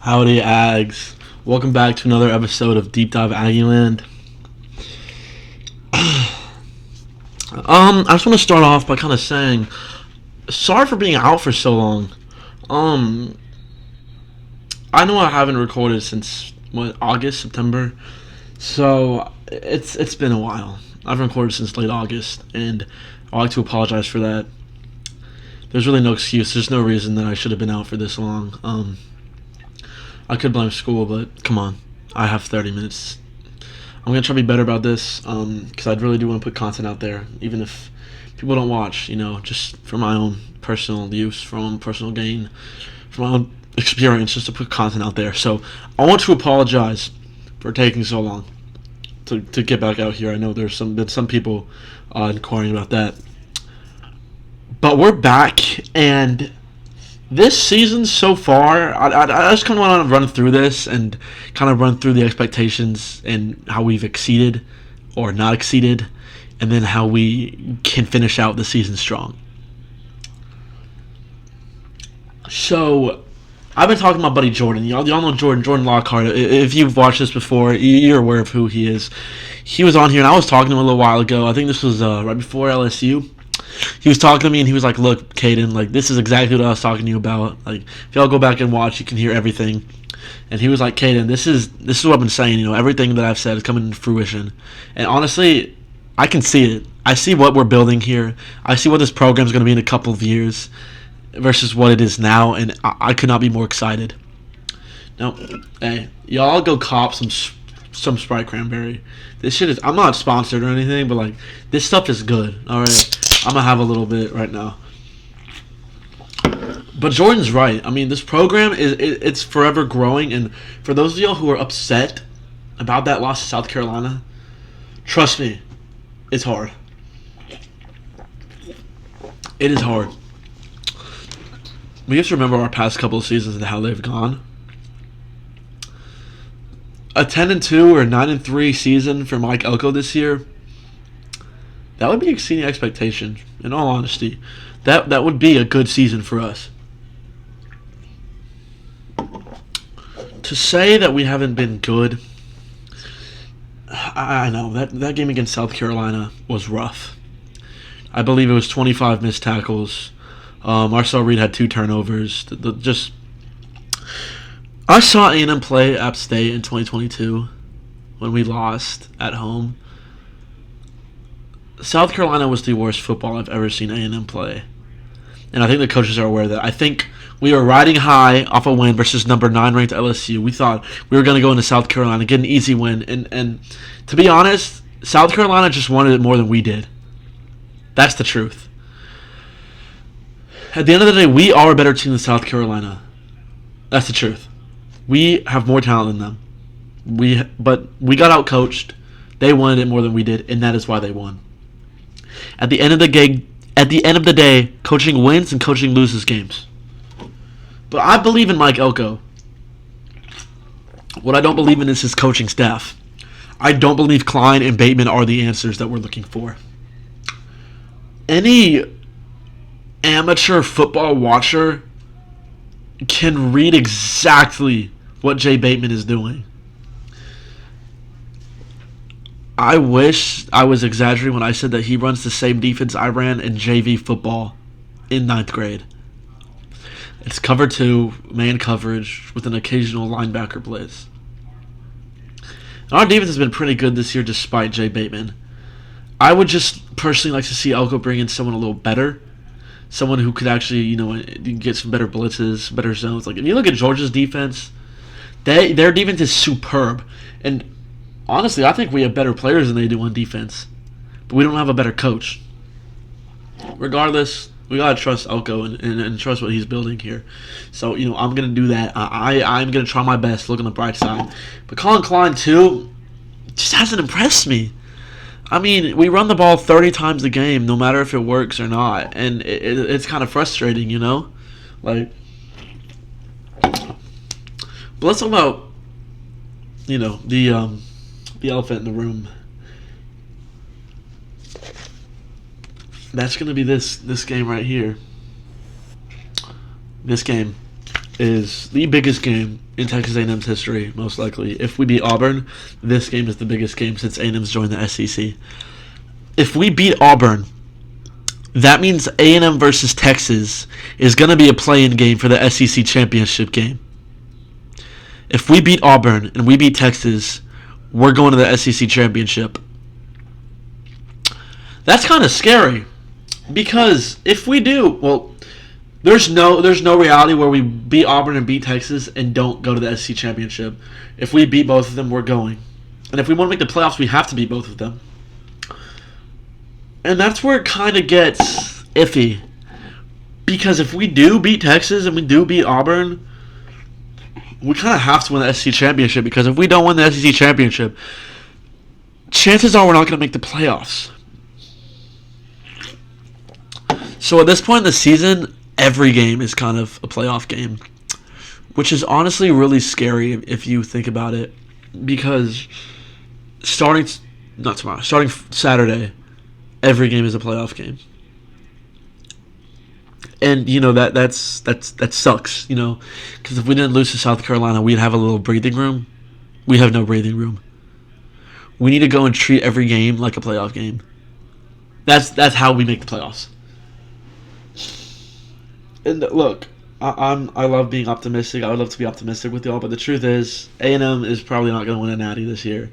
Howdy, Ags. Welcome back to another episode of Deep Dive Aggieland. I just want to start off by kind of saying, sorry for being out for so long. Um, I know I haven't recorded since August, September, so it's been a while. I've recorded since late August, and I'd like to apologize for that. There's really no excuse. There's no reason that I should have been out for this long. I could blame school, but come on. I have 30 minutes. I'm going to try to be better about this because I really do want to put content out there, even if people don't watch, just for my own personal use, for my own personal gain, for my own experience, just to put content out there. So I want to apologize for taking so long to get back out here. I know there's been some people inquiring about that. But we're back, and this season so far, I just kind of want to run through this and kind of run through the expectations and how we've exceeded or not exceeded, and then how we can finish out the season strong. So, I've been talking to my buddy Jordan. Y'all know Jordan Lockhart. If you've watched this before, you're aware of who he is. He was on here, and I was talking to him a little while ago. I think this was right before LSU. He was talking to me and he was like, "Look, Caden, like this is exactly what I was talking to you about. Like, if y'all go back and watch, you can hear everything." And he was like, "Caden, this is what I've been saying. Everything that I've said is coming to fruition." And honestly, I can see it. I see what we're building here. I see what this program is going to be in a couple of years versus what it is now, and I could not be more excited. Now, hey, y'all go cop some Sprite Cranberry. This shit is. I'm not sponsored or anything, but like this stuff is good. All right. I'm going to have a little bit right now. But Jordan's right. I mean, this program, it's forever growing. And for those of y'all who are upset about that loss to South Carolina, trust me, it's hard. It is hard. We have to remember our past couple of seasons and how they've gone. A 10-2 or 9-3 season for Mike Elko this year, that would be exceeding expectations, in all honesty. That would be a good season for us. To say that we haven't been good, I know. That game against South Carolina was rough. I believe it was 25 missed tackles. Marcel Reed had 2 turnovers. I saw A&M play App State in 2022 when we lost at home. South Carolina was the worst football I've ever seen A&M play. And I think the coaches are aware of that. I think we were riding high off a win versus number 9 ranked LSU. We thought we were going to go into South Carolina, get an easy win. And to be honest, South Carolina just wanted it more than we did. That's the truth. At the end of the day, we are a better team than South Carolina. That's the truth. We have more talent than them. But we got outcoached. They wanted it more than we did, and that is why they won. At the end of the day, coaching wins and coaching loses games. But I believe in Mike Elko. What I don't believe in is his coaching staff. I don't believe Klein and Bateman are the answers that we're looking for. Any amateur football watcher can read exactly what Jay Bateman is doing. I wish I was exaggerating when I said that he runs the same defense I ran in JV football in 9th grade. It's cover 2, man coverage, with an occasional linebacker blitz. And our defense has been pretty good this year despite Jay Bateman. I would just personally like to see Elko bring in someone a little better. Someone who could actually, get some better blitzes, better zones. Like, if you look at Georgia's defense, their defense is superb. And honestly, I think we have better players than they do on defense. But we don't have a better coach. Regardless, we got to trust Elko and trust what he's building here. So, I'm going to do that. I'm going to try my best to look on the bright side. But Colin Klein, too, just hasn't impressed me. I mean, we run the ball 30 times a game, no matter if it works or not. And it's kind of frustrating, Like, but let's talk about, the elephant in the room. That's going to be this game right here. This game. is the biggest game in Texas A&M's history, most likely. If we beat Auburn, this game is the biggest game since A&M's joined the SEC. If we beat Auburn, that means A&M versus Texas is going to be a play-in game for the SEC championship game. If we beat Auburn and we beat Texas, we're going to the SEC championship. That's kind of scary because if we do, well, there's no reality where we beat Auburn and beat Texas and don't go to the SEC championship. If we beat both of them, we're going. And if we want to make the playoffs, we have to beat both of them. And that's where it kind of gets iffy. Because if we do beat Texas and we do beat Auburn, we kind of have to win the SEC championship. Because if we don't win the SEC championship, chances are we're not going to make the playoffs. So at this point in the season, every game is kind of a playoff game. Which is honestly really scary if you think about it. Because starting Saturday, every game is a playoff game. And, you know, that sucks, you know. Because if we didn't lose to South Carolina, we'd have a little breathing room. We have no breathing room. We need to go and treat every game like a playoff game. That's how we make the playoffs. And look, I love being optimistic. I would love to be optimistic with y'all, but the truth is, A&M is probably not going to win a natty this year.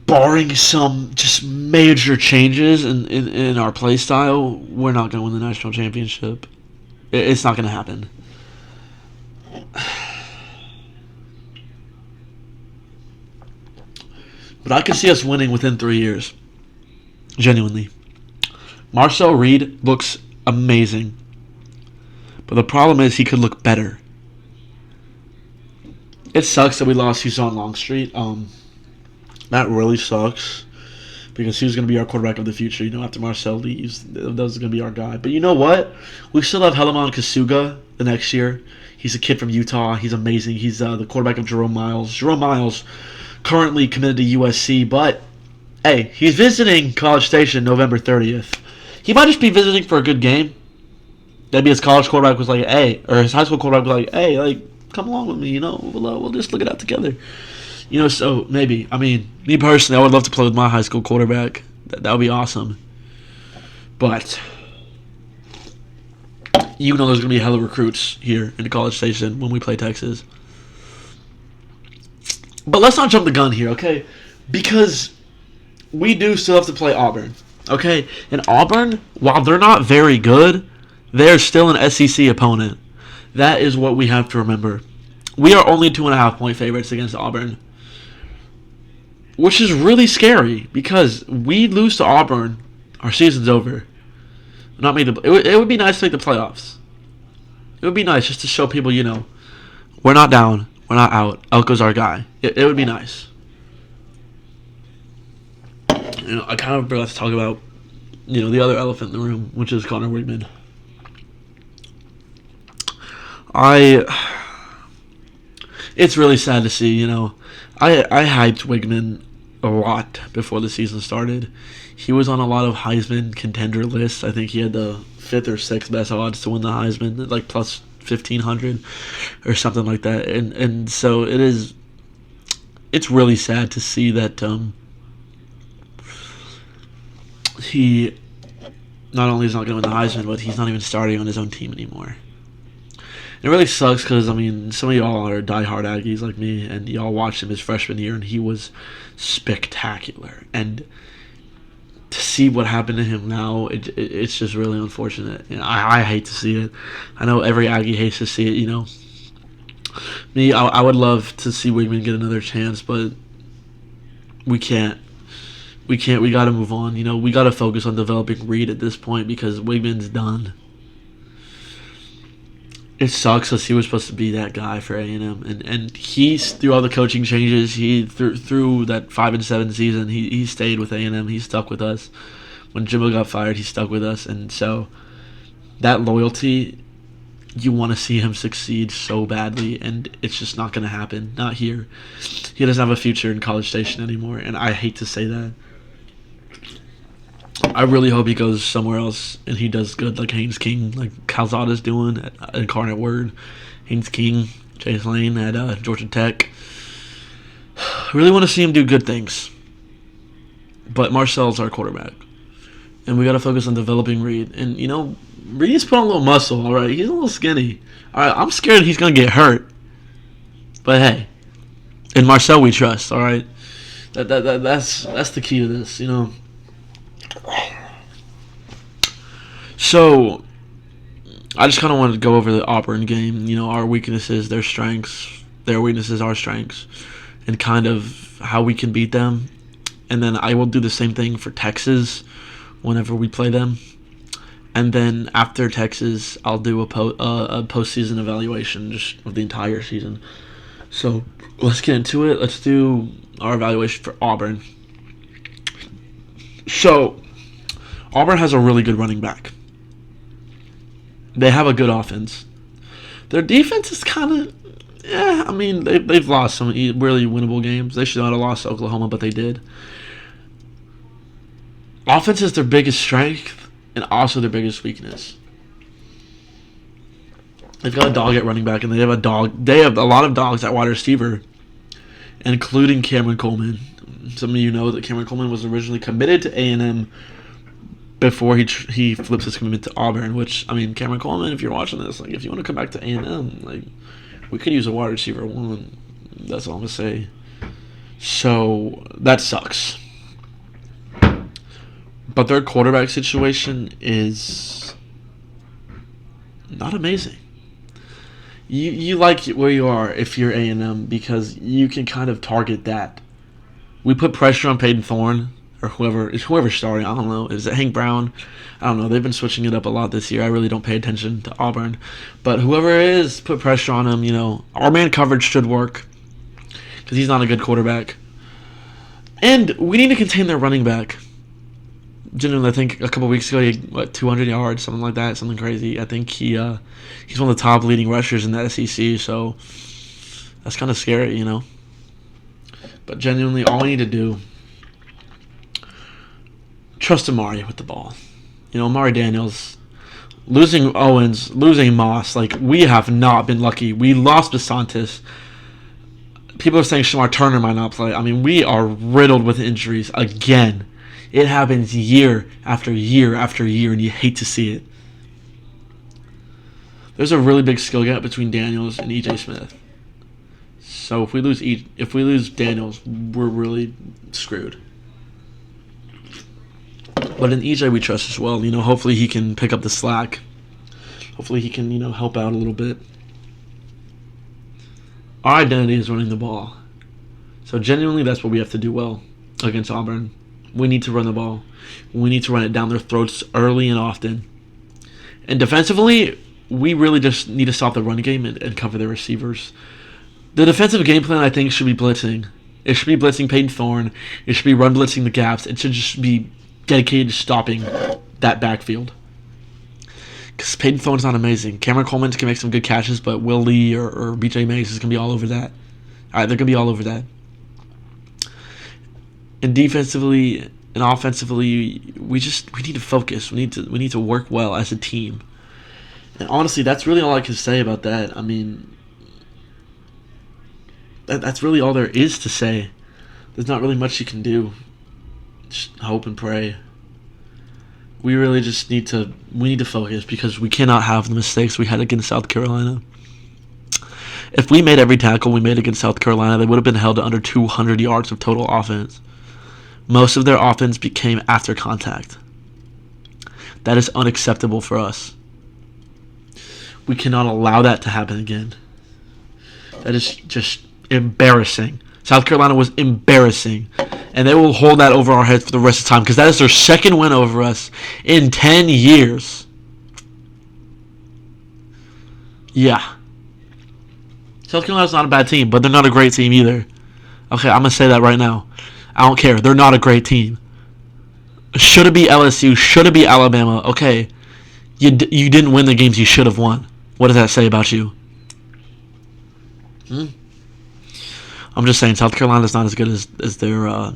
Barring some just major changes in our play style, we're not going to win the national championship. It's not going to happen. But I can see us winning within 3 years. Genuinely. Marcel Reed looks amazing. But the problem is he could look better. It sucks that we lost Houston Longstreet. That really sucks because he was going to be our quarterback of the future. You know, after Marcel leaves, that was going to be our guy. But you know what? We still have Helaman Kasuga the next year. He's a kid from Utah. He's amazing. He's the quarterback of Jerome Miles. Jerome Miles currently committed to USC, but hey, he's visiting College Station November 30th. He might just be visiting for a good game. Maybe his college quarterback was like, hey, or his high school quarterback was like, hey, like, come along with me, you know, we'll just look it out together. You know, so maybe. I mean, me personally, I would love to play with my high school quarterback. That would be awesome. But you know there's going to be hella recruits here in the College Station when we play Texas. But let's not jump the gun here, okay? Because we do still have to play Auburn, okay? And Auburn, while they're not very good, they're still an SEC opponent. That is what we have to remember. We are only 2.5-point favorites against Auburn. Which is really scary because we lose to Auburn, our season's over. Not made it would be nice to make the playoffs. It would be nice just to show people, you know, we're not down, we're not out. Elko's our guy. It would be nice. You know, I kind of forgot to talk about, you know, the other elephant in the room, which is Connor Wigman. It's really sad to see, you know. I hyped Wigman a lot before the season started. He was on a lot of Heisman contender lists. I think he had the 5th or 6th best odds to win the Heisman, like plus 1,500 or something like that. And so it's really sad to see that he not only is not going to win the Heisman, but he's not even starting on his own team anymore. It really sucks because, I mean, some of y'all are diehard Aggies like me, and y'all watched him his freshman year, and he was spectacular. And to see what happened to him now, it's just really unfortunate. And I hate to see it. I know every Aggie hates to see it, you know. Me, I would love to see Wigman get another chance, but we can't. We got to move on. You know, we got to focus on developing Reed at this point because Wigman's done. It sucks because he was supposed to be that guy for A&M, and he's through all the coaching changes. He through that 5-7 season, he stayed with A&M. He stuck with us. When Jimbo got fired, he stuck with us, and so that loyalty, you want to see him succeed so badly, and it's just not going to happen. Not here. He doesn't have a future in College Station anymore, and I hate to say that. I really hope he goes somewhere else and he does good like Haynes King, like Calzada's doing at Incarnate Word. Haynes King, Chase Lane at Georgia Tech. I really want to see him do good things. But Marcel's our quarterback. And we got to focus on developing Reed. And, Reed's put on a little muscle, all right? He's a little skinny. All right, I'm scared he's going to get hurt. But, hey, in Marcel we trust, all right? That's the key to this, So, I just kind of wanted to go over the Auburn game. Our weaknesses, their strengths. Their weaknesses, our strengths. And kind of how we can beat them. And then I will do the same thing for Texas whenever we play them. And then after Texas, I'll do a postseason evaluation just of the entire season. So let's get into it. Let's do our evaluation for Auburn. So Auburn has a really good running back. They have a good offense. Their defense is kind of, they've lost some really winnable games. They should not have lost to Oklahoma, but they did. Offense is their biggest strength and also their biggest weakness. They've got a dog at running back, and they have a lot of dogs at wide receiver, including Cameron Coleman. Some of you know that Cameron Coleman was originally committed to A&M before he flips his commitment to Auburn. Which, Cameron Coleman, if you're watching this, if you want to come back to A&M, we could use a wide receiver one. That's all I'm gonna say. So that sucks. But their quarterback situation is not amazing. You like where you are if you're A&M because you can kind of target that. We put pressure on Peyton Thorne or whoever's starting. I don't know. Is it Hank Brown? I don't know. They've been switching it up a lot this year. I really don't pay attention to Auburn. But whoever it is, put pressure on him. Our man coverage should work because he's not a good quarterback. And we need to contain their running back. Genuinely, I think a couple weeks ago he had 200 yards, something like that, something crazy. I think he's one of the top leading rushers in the SEC, so that's kind of scary, But genuinely, all we need to do, trust Amari with the ball. Amari Daniels, losing Owens, losing Moss, we have not been lucky. We lost Besantis. People are saying Shamar Turner might not play. We are riddled with injuries again. It happens year after year after year, and you hate to see it. There's a really big skill gap between Daniels and E.J. Smith. So if we lose Daniels, we're really screwed. But in E.J. we trust as well. Hopefully he can pick up the slack. Hopefully he can, help out a little bit. Our identity is running the ball. So genuinely, that's what we have to do well against Auburn. We need to run the ball. We need to run it down their throats early and often. And defensively, we really just need to stop the run game and cover their receivers. The defensive game plan, I think, should be blitzing. It should be blitzing Peyton Thorne. It should be run blitzing the gaps. It should just be dedicated to stopping that backfield. Because Peyton Thorne's not amazing. Cameron Coleman can make some good catches, but Will Lee or B.J. Mays is going to be all over that. All right, they're going to be all over that. And defensively and offensively, we need to focus. We need to work well as a team. And honestly, that's really all I can say about that. That's really all there is to say. There's not really much you can do. Just hope and pray. We really just need to focus because we cannot have the mistakes we had against South Carolina. If we made every tackle we made against South Carolina, they would have been held to under 200 yards of total offense. Most of their offense became after contact. That is unacceptable for us. We cannot allow that to happen again. That is just embarrassing. South Carolina was embarrassing. And they will hold that over our heads for the rest of the time because that is their second win over us in 10 years. Yeah. South Carolina's not a bad team, but they're not a great team either. Okay, I'm going to say that right now. I don't care. They're not a great team. Should it be LSU? Should it be Alabama? Okay. You didn't win the games you should have won. What does that say about you? I'm just saying South Carolina's not as good as they're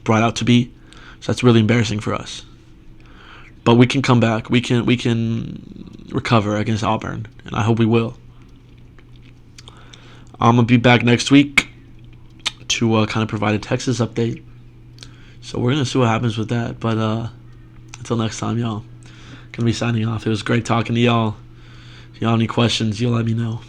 brought out to be. So that's really embarrassing for us. But we can come back. We can recover against Auburn, and I hope we will. I'm gonna be back next week to kind of provide a Texas update. So we're gonna see what happens with that. But until next time, y'all. Gonna be signing off. It was great talking to y'all. If y'all have any questions, you'll let me know.